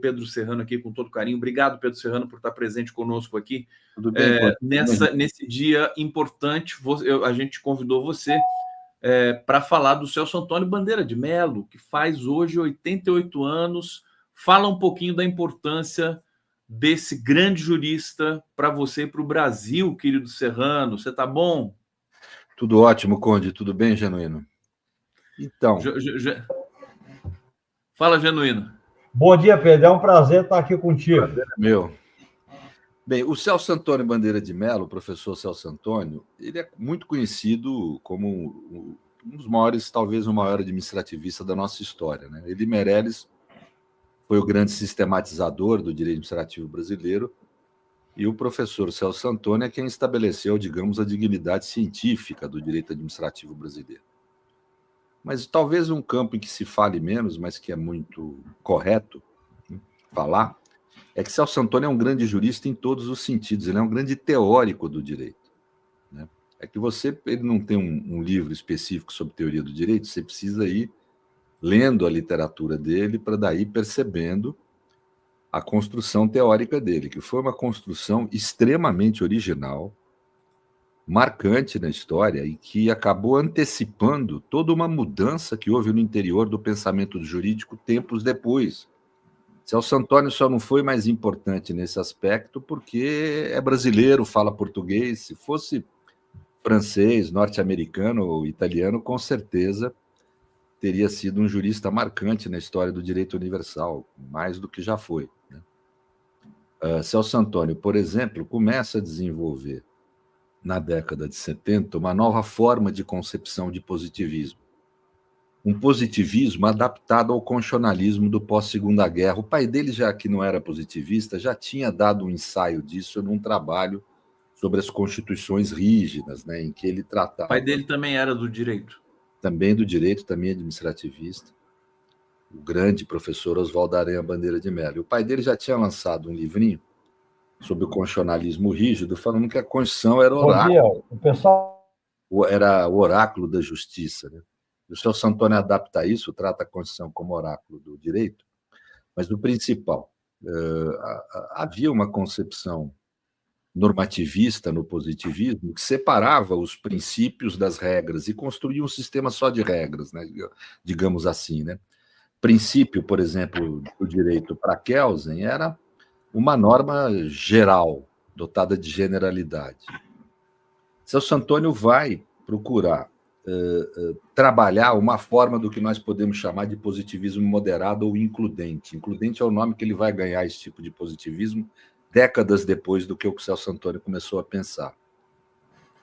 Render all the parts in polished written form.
Pedro Serrano aqui com todo carinho. Obrigado, Pedro Serrano, por estar presente conosco aqui. Tudo bem, nesse dia importante, a gente convidou você para falar do Celso Antônio Bandeira de Melo, que faz hoje 88 anos. Fala um pouquinho da importância desse grande jurista para você e para o Brasil, querido Serrano. Você está bom? Tudo ótimo, Conde. Tudo bem, Genuíno? Então... Fala, Genuíno. Bom dia, Pedro. É um prazer estar aqui contigo. Prazer é meu. Bem, o Celso Antônio Bandeira de Melo, o professor Celso Antônio, ele é muito conhecido como um dos maiores, talvez o maior administrativista da nossa história, né? Ele, Meirelles, foi o grande sistematizador do direito administrativo brasileiro, e o professor Celso Antônio é quem estabeleceu, digamos, a dignidade científica do direito administrativo brasileiro. Mas talvez um campo em que se fale menos, mas que é muito correto falar, é que Celso Antônio é um grande jurista em todos os sentidos, ele é um grande teórico do direito, né? É que ele não tem um livro específico sobre teoria do direito, você precisa ir lendo a literatura dele para daí percebendo a construção teórica dele, que foi uma construção extremamente original, marcante na história e que acabou antecipando toda uma mudança que houve no interior do pensamento jurídico tempos depois. Celso Antônio só não foi mais importante nesse aspecto porque é brasileiro, fala português. Se fosse francês, norte-americano ou italiano, com certeza teria sido um jurista marcante na história do direito universal, mais do que já foi, né? Celso Antônio, por exemplo, começa a desenvolver na década de 70, uma nova forma de concepção de positivismo. Um positivismo adaptado ao constitucionalismo do pós-Segunda Guerra. O pai dele, já que não era positivista, já tinha dado um ensaio disso num trabalho sobre as constituições rígidas, né, em que ele tratava... O pai dele também era do direito. Também do direito, também administrativista. O grande professor Oswaldo Aranha Bandeira de Melo. E o pai dele já tinha lançado um livrinho sobre o constitucionalismo rígido, falando que a Constituição era oráculo. O pessoal... Era o oráculo da justiça, né? O Celso Antônio adapta isso, trata a Constituição como oráculo do direito, mas o principal, havia uma concepção normativista no positivismo que separava os princípios das regras e construía um sistema só de regras, né? Digamos assim, né? Princípio, por exemplo, do direito para Kelsen era uma norma geral, dotada de generalidade. Celso Antônio vai procurar trabalhar uma forma do que nós podemos chamar de positivismo moderado ou includente. Includente é o nome que ele vai ganhar, esse tipo de positivismo, décadas depois do que o Celso Antônio começou a pensar.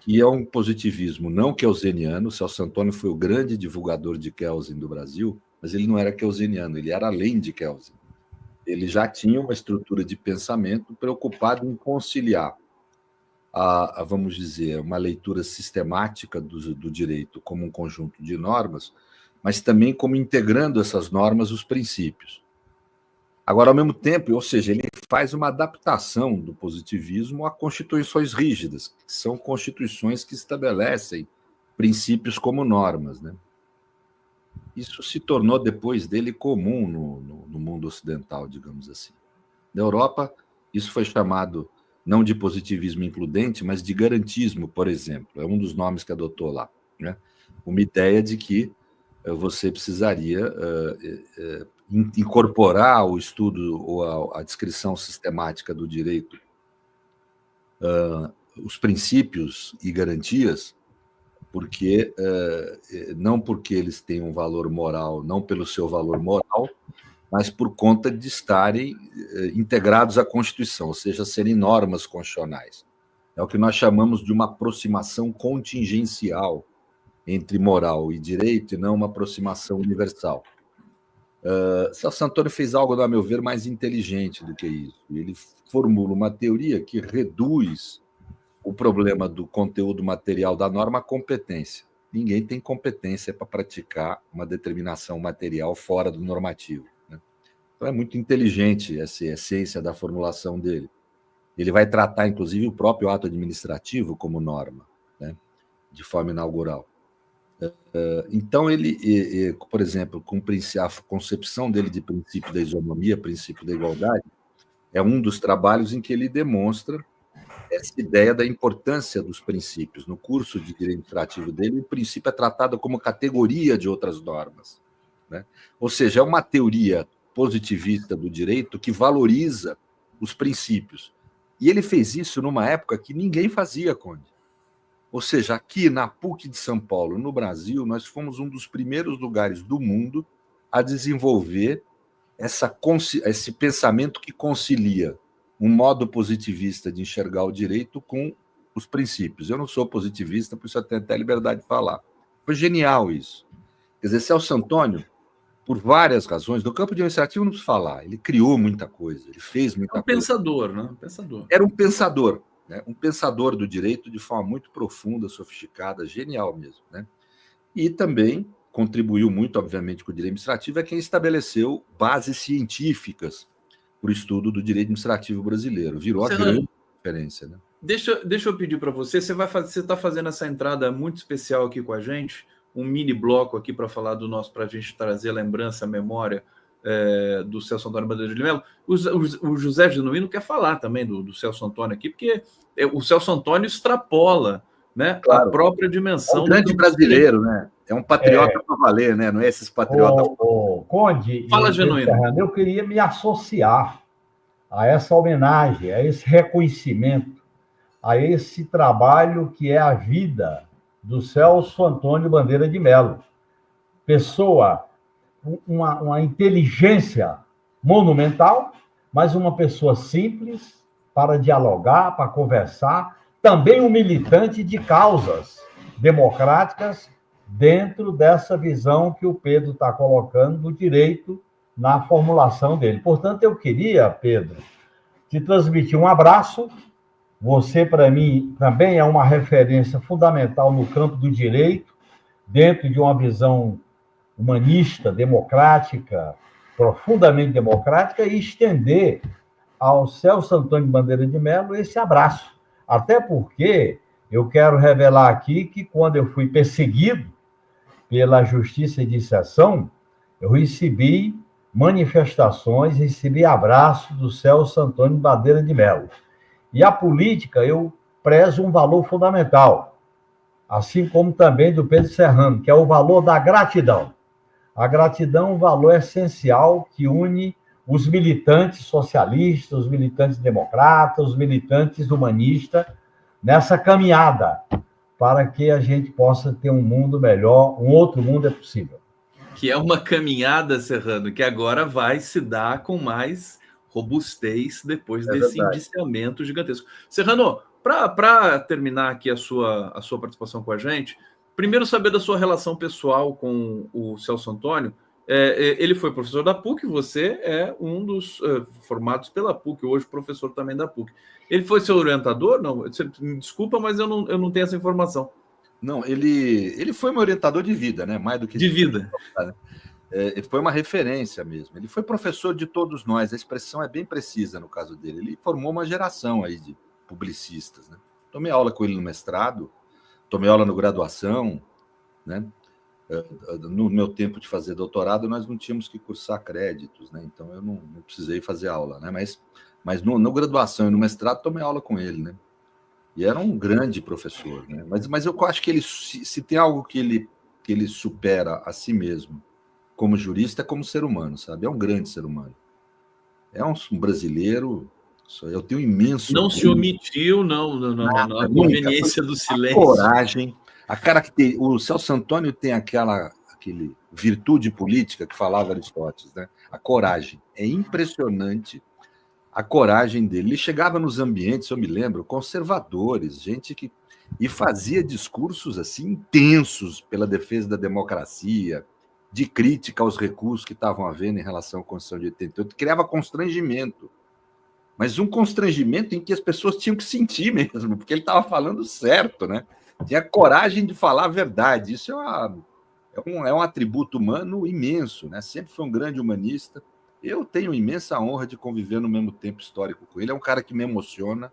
Que é um positivismo não kelseniano. Celso Antônio foi o grande divulgador de Kelsen do Brasil, mas ele não era kelseniano, ele era além de Kelsen. Ele já tinha uma estrutura de pensamento preocupado em conciliar vamos dizer, uma leitura sistemática do direito como um conjunto de normas, mas também como integrando essas normas os princípios. Agora, ao mesmo tempo, ou seja, ele faz uma adaptação do positivismo a constituições rígidas, que são constituições que estabelecem princípios como normas, né? Isso se tornou, depois dele, comum no mundo ocidental, digamos assim. Na Europa, isso foi chamado não de positivismo includente, mas de garantismo, por exemplo. É um dos nomes que adotou lá, né? Uma ideia de que você precisaria incorporar o estudo ou a descrição sistemática do direito, os princípios e garantias, porque não porque eles têm um valor moral, não pelo seu valor moral, mas por conta de estarem integrados à Constituição, ou seja, serem normas constitucionais. É o que nós chamamos de uma aproximação contingencial entre moral e direito, e não uma aproximação universal. Celso Antônio fez algo, a meu ver, mais inteligente do que isso. Ele formula uma teoria que reduz o problema do conteúdo material da norma à competência. Ninguém tem competência para praticar uma determinação material fora do normativo, né? Então é muito inteligente essa essência da formulação dele. Ele vai tratar, inclusive, o próprio ato administrativo como norma, né, de forma inaugural. Então, por exemplo, a concepção dele de princípio da isonomia, princípio da igualdade, é um dos trabalhos em que ele demonstra essa ideia da importância dos princípios. No curso de direito administrativo dele, o princípio é tratado como categoria de outras normas, né? Ou seja, é uma teoria positivista do direito que valoriza os princípios. E ele fez isso numa época que ninguém fazia, Conde. Ou seja, aqui na PUC de São Paulo, no Brasil, nós fomos um dos primeiros lugares do mundo a desenvolver esse pensamento que concilia um modo positivista de enxergar o direito com os princípios. Eu não sou positivista, por isso eu tenho até liberdade de falar. Foi genial isso. Quer dizer, Celso Antônio, por várias razões, no campo administrativo não preciso falar, ele criou muita coisa, ele fez muita coisa. Pensador, né? Pensador. Era um pensador, né? Um pensador do direito de forma muito profunda, sofisticada, genial mesmo, né? E também contribuiu muito, obviamente, com o direito administrativo, é quem estabeleceu bases científicas para o estudo do direito administrativo brasileiro. Virou a grande referência, né? Deixa eu pedir para você, você está fazendo essa entrada muito especial aqui com a gente, um mini bloco aqui para falar para a gente trazer a lembrança, a memória do Celso Antônio Bandeira de Mello. O José Genuíno quer falar também do Celso Antônio aqui, porque o Celso Antônio extrapola, né, claro, a própria dimensão. É um grande brasileiro, né? É um patriota para valer, né? Não é esses patriotas. Conde, fala, Genuíno. Eu queria me associar a essa homenagem, a esse reconhecimento, a esse trabalho que é a vida do Celso Antônio Bandeira de Mello. Pessoa, uma inteligência monumental, mas uma pessoa simples para dialogar, para conversar, também um militante de causas democráticas dentro dessa visão que o Pedro está colocando do direito na formulação dele. Portanto, eu queria, Pedro, te transmitir um abraço. Você, para mim, também é uma referência fundamental no campo do direito, dentro de uma visão humanista, democrática, profundamente democrática, e estender ao Celso Antônio Bandeira de Mello esse abraço. Até porque eu quero revelar aqui que, quando eu fui perseguido pela Justiça de Inserção, eu recebi manifestações, recebi abraço do Celso Antônio Bandeira de Mello. E a política, eu prezo um valor fundamental, assim como também do Pedro Serrano, que é o valor da gratidão. A gratidão é um valor essencial que une os militantes socialistas, os militantes democratas, os militantes humanistas, nessa caminhada para que a gente possa ter um mundo melhor, um outro mundo é possível. Que é uma caminhada, Serrano, que agora vai se dar com mais robustez depois desse indiciamento gigantesco. Serrano, para terminar aqui a sua participação com a gente, primeiro saber da sua relação pessoal com o Celso Antônio. Ele foi professor da PUC, você é um dos formados pela PUC, hoje professor também da PUC. Ele foi seu orientador? Não, você me desculpa, mas eu não tenho essa informação. Não, ele foi meu orientador de vida, né? Mais do que de vida. Ele foi uma referência mesmo. Ele foi professor de todos nós. A expressão é bem precisa no caso dele. Ele formou uma geração aí de publicistas, né? Tomei aula com ele no mestrado, tomei aula no graduação, né? No meu tempo de fazer doutorado, nós não tínhamos que cursar créditos, né? Então eu não precisei fazer aula, né? Mas no graduação e no mestrado tomei aula com ele, né? E era um grande professor, né? Mas eu acho que ele, se tem algo que ele supera a si mesmo como jurista, é como ser humano, sabe? É um grande ser humano. É um brasileiro. Eu tenho imenso. Não se omitiu, na conveniência do silêncio. A coragem. O Celso Antônio tem aquele virtude política que falava Aristóteles, né? A coragem. É impressionante a coragem dele. Ele chegava nos ambientes, eu me lembro, conservadores, gente que... E fazia discursos assim intensos pela defesa da democracia, de crítica aos recursos que estavam havendo em relação à Constituição de 88. Criava constrangimento. Mas um constrangimento em que as pessoas tinham que sentir mesmo, porque ele estava falando certo, né? Tinha coragem de falar a verdade. Isso é um atributo humano imenso, né? Sempre foi um grande humanista. Eu tenho imensa honra de conviver no mesmo tempo histórico com ele. É um cara que me emociona,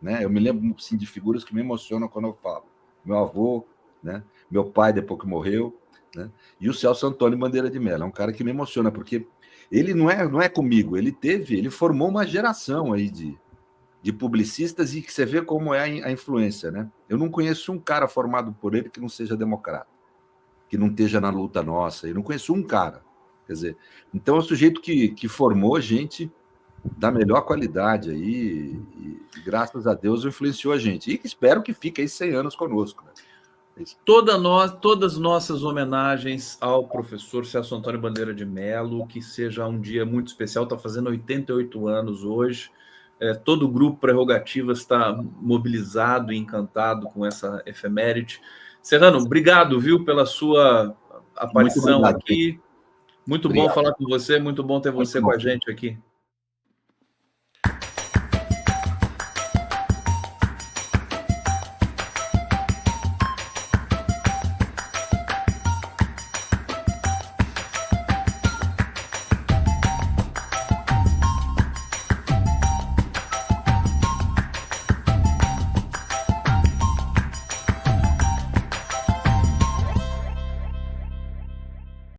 né? Eu me lembro, sim, de figuras que me emocionam quando eu falo. Meu avô, né? Meu pai, depois que morreu, né? E o Celso Antônio Bandeira de Mello é um cara que me emociona, porque ele não é comigo, ele formou uma geração aí de publicistas, e que você vê como é a influência, né? Eu não conheço um cara formado por ele que não seja democrata, que não esteja na luta nossa. Eu não conheço um cara. Quer dizer, então é um sujeito que formou gente da melhor qualidade aí, e graças a Deus influenciou a gente. E espero que fique aí 100 anos conosco, né? Todas nossas homenagens ao professor Celso Antônio Bandeira de Mello, que seja um dia muito especial, está fazendo 88 anos hoje. Todo o grupo Prerrogativas está mobilizado e encantado com essa efeméride. Serrano, obrigado, viu, pela sua aparição aqui. Muito bom falar com você, muito bom ter você com a gente aqui.